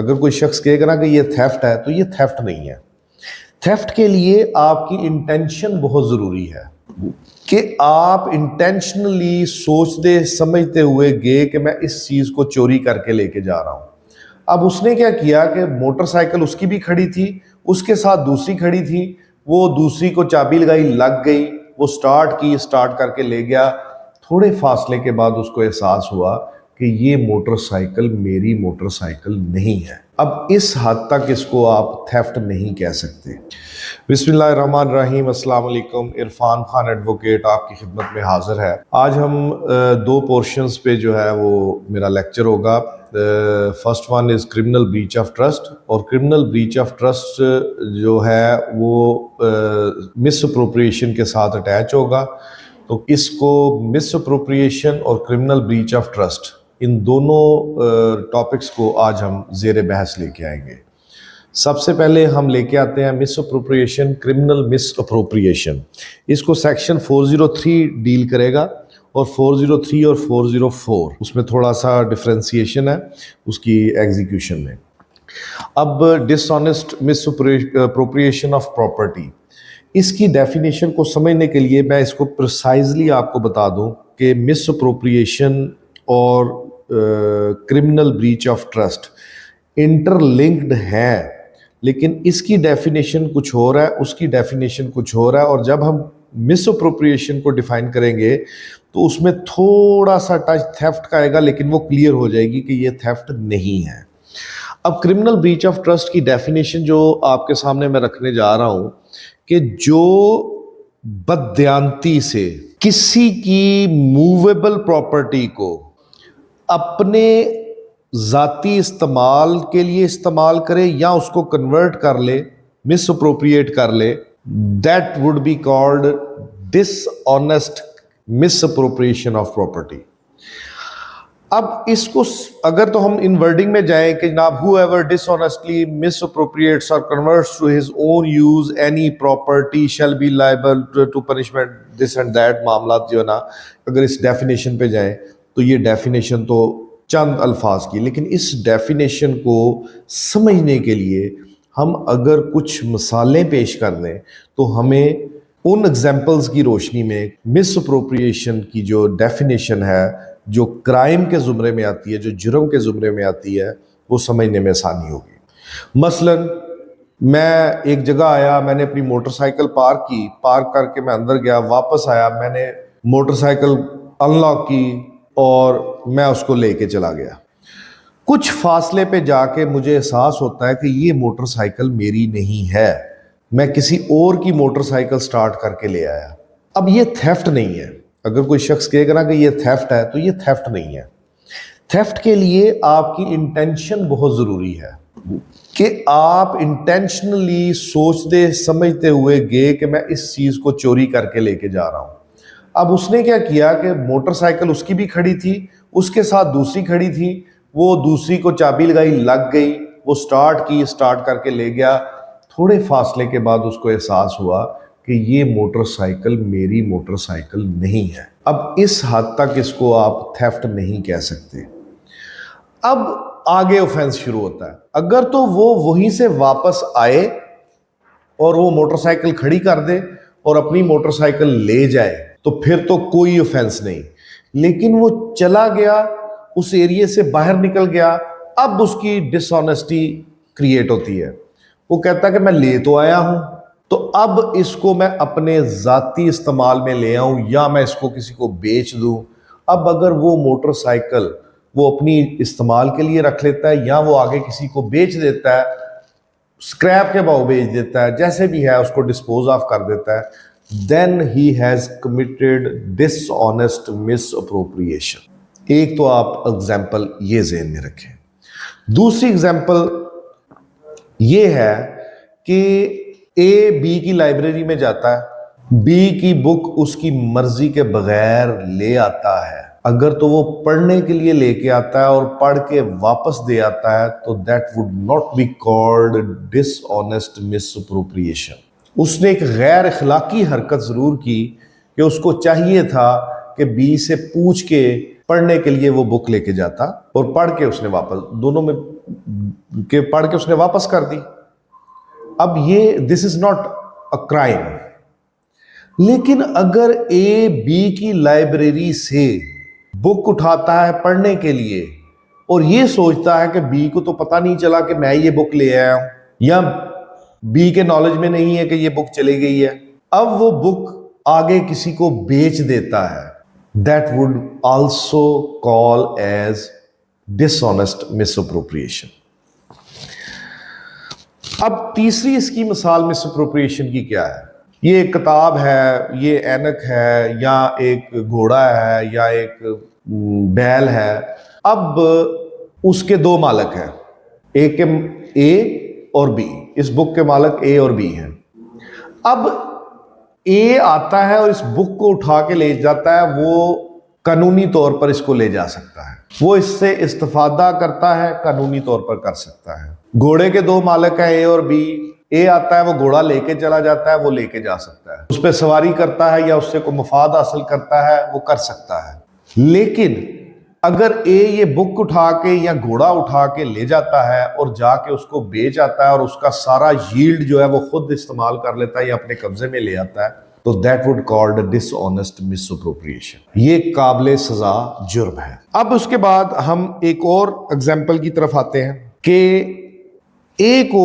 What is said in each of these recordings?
اگر کوئی شخص کہے گا نا کہ یہ تھیفٹ ہے تو یہ تھیفٹ نہیں ہے. تھیفٹ کے لیے آپ کی انٹینشن بہت ضروری ہے کہ آپ انٹینشنلی سوچتے سمجھتے ہوئے گئے کہ میں اس چیز کو چوری کر کے لے کے جا رہا ہوں. اب اس نے کیا کیا کہ موٹر سائیکل اس کی بھی کھڑی تھی, اس کے ساتھ دوسری کھڑی تھی, وہ دوسری کو چابی لگائی, لگ گئی, وہ سٹارٹ کر کے لے گیا. تھوڑے فاصلے کے بعد اس کو احساس ہوا کہ یہ موٹر سائیکل میری موٹر سائیکل نہیں ہے. اب اس حد تک اس کو آپ تھیفٹ نہیں کہہ سکتے. بسم اللہ الرحمن الرحیم. السلام علیکم. عرفان خان ایڈوکیٹ آپ کی خدمت میں حاضر ہے. آج ہم دو پورشنز پہ جو ہے وہ میرا لیکچر ہوگا. First one is criminal breach of trust, اور کرمنل بریچ آف ٹرسٹ جو ہے وہ مس اپروپریشن کے ساتھ اٹیچ ہوگا. تو اس کو مس اپروپریشن اور کرمنل بریچ آف ٹرسٹ, ان دونوں ٹاپکس کو آج ہم زیر بحث لے کے آئیں گے. سب سے پہلے ہم لے کے آتے ہیں مس اپروپریشن, کرمنل مس اپروپریشن. اس کو سیکشن 403 ڈیل کرے گا, اور 403 اور 404 اس میں تھوڑا سا ڈفرینسیشن ہے اس کی ایگزیکیوشن میں. اب dishonest misappropriation of property, اس کی ڈیفینیشن کو سمجھنے کے لیے میں اس کو پریسائزلی آپ کو بتا دوں کہ مس اپروپریشن اور criminal breach of trust interlinked ہیں, لیکن اس کی ڈیفینیشن کچھ ہو رہا ہے, اس کی ڈیفینیشن کچھ ہو رہا ہے. اور جب ہم مس اپروپریشن کو ڈیفائن کریں گے تو اس میں تھوڑا سا ٹچ تھیفٹ کا آئے گا, لیکن وہ کلیئر ہو جائے گی کہ یہ تھیفٹ نہیں ہے. اب کرمنل بریچ آف ٹرسٹ کی ڈیفینیشن جو آپ کے سامنے میں رکھنے جا رہا ہوں کہ جو بددیانتی سے کسی کی موویبل پراپرٹی کو اپنے ذاتی استعمال کے لیے استعمال کرے یا اس کو کنورٹ کر لے, مس اپروپریٹ کر لے, that would be called dishonest misappropriation of property. اب اس کو اگر تو ہم ان ورڈنگ میں جائیں کہ جناب whoever dishonestly misappropriates or converts to his own use any property shall be liable to punishment this and that, معاملات جو ہے نا اگر اس ڈیفینیشن پہ جائیں تو یہ ڈیفینیشن تو چند الفاظ کی, لیکن اس ڈیفینیشن کو سمجھنے کے لیے ہم اگر کچھ مثالیں پیش کر دیں تو ہمیں ان ایگزامپلز کی روشنی میں مس اپروپریشن کی جو ڈیفینیشن ہے, جو کرائم کے زمرے میں آتی ہے, جو جرم کے زمرے میں آتی ہے, وہ سمجھنے میں آسانی ہوگی. مثلا میں ایک جگہ آیا, میں نے اپنی موٹر سائیکل پارک کی, پارک کر کے میں اندر گیا, واپس آیا, میں نے موٹر سائیکل ان لاک کی اور میں اس کو لے کے چلا گیا. کچھ فاصلے پہ جا کے مجھے احساس ہوتا ہے کہ یہ موٹر سائیکل میری نہیں ہے, میں کسی اور کی موٹر سائیکل سٹارٹ کر کے لے آیا. اب یہ تھیفٹ نہیں ہے. اگر کوئی شخص کہے گا نا کہ یہ تھیفٹ ہے تو یہ تھیفٹ نہیں ہے. تھیفٹ کے لیے آپ کی انٹینشن بہت ضروری ہے کہ آپ انٹینشنلی سوچتے سمجھتے ہوئے گئے کہ میں اس چیز کو چوری کر کے لے کے جا رہا ہوں. اب اس نے کیا کیا کہ موٹر سائیکل اس کی بھی کھڑی تھی, اس کے ساتھ دوسری کھڑی تھی, وہ دوسری کو چابی لگائی, لگ گئی, وہ سٹارٹ کر کے لے گیا. تھوڑے فاصلے کے بعد اس کو احساس ہوا کہ یہ موٹر سائیکل میری موٹر سائیکل نہیں ہے. اب اس حد تک اس کو آپ تھیفٹ نہیں کہہ سکتے. اب آگے اوفینس شروع ہوتا ہے. اگر تو وہ وہیں سے واپس آئے اور وہ موٹر سائیکل کھڑی کر دے اور اپنی موٹر سائیکل لے جائے تو پھر تو کوئی اوفینس نہیں, لیکن وہ چلا گیا, اس ایریے سے باہر نکل گیا, اب اس کی ڈس آنیسٹی کریٹ ہوتی ہے. وہ کہتا ہے کہ میں لے تو آیا ہوں, تو اب اس کو میں اپنے ذاتی استعمال میں لے آؤں یا میں اس کو کسی کو بیچ دوں. اب اگر وہ موٹر سائیکل وہ اپنی استعمال کے لیے رکھ لیتا ہے یا وہ آگے کسی کو بیچ دیتا ہے, اسکریپ کے بھاؤ بیچ دیتا ہے, جیسے بھی ہے اس کو ڈسپوز آف کر دیتا ہے, then he has committed dishonest misappropriation. ایک تو آپ اگزامپل یہ ذہن میں رکھیں. دوسری اگزامپل یہ ہے کہ اے بی کی لائبریری میں جاتا ہے, بی کی بک اس کی مرضی کے بغیر لے آتا ہے. اگر تو وہ پڑھنے کے لیے لے کے آتا ہے اور پڑھ کے واپس دے آتا ہے تو that would not be called dishonest misappropriation. اس نے ایک غیر اخلاقی حرکت ضرور کی کہ اس کو چاہیے تھا کہ بی سے پوچھ کے پڑھنے کے لیے وہ بک لے کے جاتا اور پڑھ کے اس نے واپس دونوں میں پڑھ کے اس نے واپس کر دی. اب یہ دس از ناٹ اے کرائم. لیکن اگر اے بی کی لائبریری سے بک اٹھاتا ہے پڑھنے کے لیے اور یہ سوچتا ہے کہ بی کو تو پتہ نہیں چلا کہ میں یہ بک لے آیا ہوں، یا بی کے نالج میں نہیں ہے کہ یہ بک چلی گئی ہے، اب وہ بک آگے کسی کو بیچ دیتا ہے، that would also call as dishonest misappropriation. اب تیسری اس کی مثال misappropriation کی کیا ہے؟ یہ ایک کتاب ہے، یہ اینک ہے، یا ایک گھوڑا ہے، یا ایک بیل ہے. اب اس کے دو مالک ہیں، ایک اے اور بی. اس بک کے مالک اے اور بی ہیں. اب اے آتا ہے اور اس بک کو اٹھا کے لے جاتا ہے، وہ قانونی طور پر اس کو لے جا سکتا ہے، وہ اس سے استفادہ کرتا ہے، قانونی طور پر کر سکتا ہے. گھوڑے کے دو مالک ہیں اے اور بی. اے آتا ہے، وہ گھوڑا لے کے چلا جاتا ہے، وہ لے کے جا سکتا ہے، اس پہ سواری کرتا ہے یا اس سے کوئی مفاد حاصل کرتا ہے، وہ کر سکتا ہے. لیکن اگر اے یہ بک اٹھا کے یا گھوڑا اٹھا کے لے جاتا ہے اور جا کے اس کو بیچ آتا ہے اور اس کا سارا ییلڈ جو ہے وہ خود استعمال کر لیتا ہے یا اپنے قبضے میں لے آتا ہے، تو that would called dishonest misappropriation. یہ قابل سزا جرم ہے. اب اس کے بعد ہم ایک اور اگزامپل کی طرف آتے ہیں کہ اے کو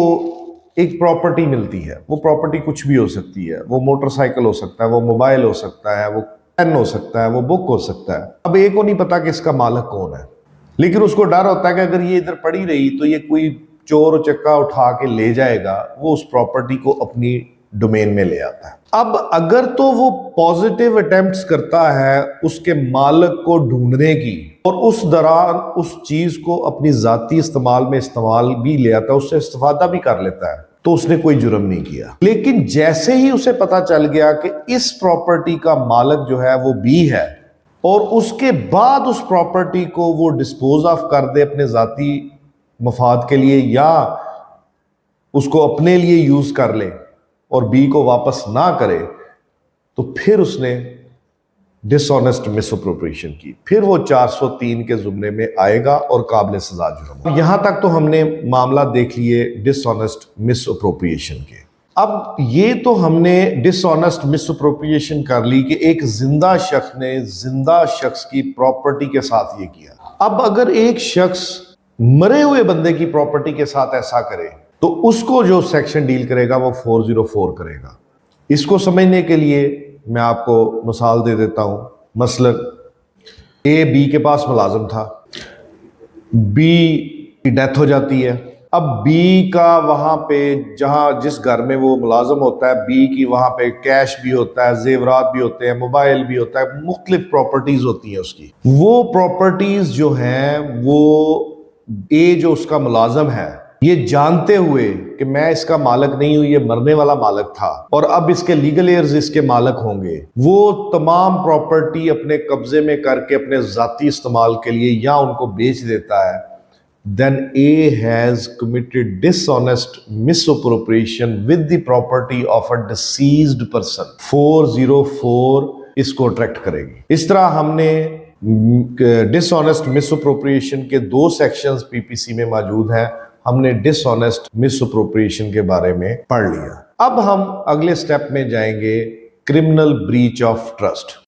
ایک پراپرٹی ملتی ہے. وہ پراپرٹی کچھ بھی ہو سکتی ہے، وہ موٹر سائیکل ہو سکتا ہے، وہ موبائل ہو سکتا ہے، وہ پین ہو سکتا ہے، وہ بک ہو سکتا ہے. اب اے کو نہیں پتا کہ اس کا مالک کون ہے، لیکن اس کو ڈر ہوتا ہے کہ اگر یہ ادھر پڑی رہی تو یہ کوئی چور و چکا اٹھا کے لے جائے گا، وہ اس پراپرٹی کو اپنی ڈومین میں لے آتا ہے. اب اگر تو وہ پازیٹیو اٹیمپٹس کرتا ہے اس کے مالک کو ڈھونڈنے کی اور اس دوران اس چیز کو اپنی ذاتی استعمال میں استعمال بھی لے آتا ہے، اس سے استفادہ بھی کر لیتا ہے، تو اس نے کوئی جرم نہیں کیا. لیکن جیسے ہی اسے پتا چل گیا کہ اس پراپرٹی کا مالک جو ہے وہ بی ہے، اور اس کے بعد اس پراپرٹی کو وہ ڈسپوز آف کر دے اپنے ذاتی مفاد کے لیے یا اس کو اپنے لیے یوز کر لے اور بی کو واپس نہ کرے، تو پھر اس نے ڈس آنیسٹ مس اپروپریشن کی. پھر وہ 403 کے زمرے میں آئے گا اور قابل سزا جرم. یہاں تک تو ہم نے معاملہ دیکھ لیے ڈس آنیسٹ مس اپروپریشن کے. اب یہ تو ہم نے ڈس آنیسٹ مس اپروپریشن کر لی کہ ایک زندہ شخص نے زندہ شخص کی پراپرٹی کے ساتھ یہ کیا. اب اگر ایک شخص مرے ہوئے بندے کی پراپرٹی کے ساتھ ایسا کرے تو اس کو جو سیکشن ڈیل کرے گا وہ 404 کرے گا. اس کو سمجھنے کے لیے میں آپ کو مثال دے دیتا ہوں. مثلا اے بی کے پاس ملازم تھا، بی کی ڈیتھ ہو جاتی ہے. اب بی کا وہاں پہ جس گھر میں وہ ملازم ہوتا ہے، بی کی وہاں پہ کیش بھی ہوتا ہے، زیورات بھی ہوتے ہیں، موبائل بھی ہوتا ہے، مختلف پراپرٹیز ہوتی ہیں اس کی. وہ پراپرٹیز جو ہیں وہ اے جو اس کا ملازم ہے، یہ جانتے ہوئے کہ میں اس کا مالک نہیں ہوں، یہ مرنے والا مالک تھا اور اب اس کے لیگل ایئرز اس کے مالک ہوں گے، وہ تمام پراپرٹی اپنے قبضے میں کر کے اپنے ذاتی استعمال کے لیے یا ان کو بیچ دیتا ہے. then A has committed dishonest misappropriation with the property of a deceased person. 404 اس کو اٹریکٹ کرے گی. اس طرح ہم نے ڈس آنیسٹ مس اپروپریشن کے 2 سیکشنز پی پی سی میں موجود ہیں. ہم نے ڈس آنیسٹ مس اپروپریشن کے بارے میں پڑھ لیا. اب ہم اگلے سٹیپ میں جائیں گے، کرمنل بریچ آف ٹرسٹ.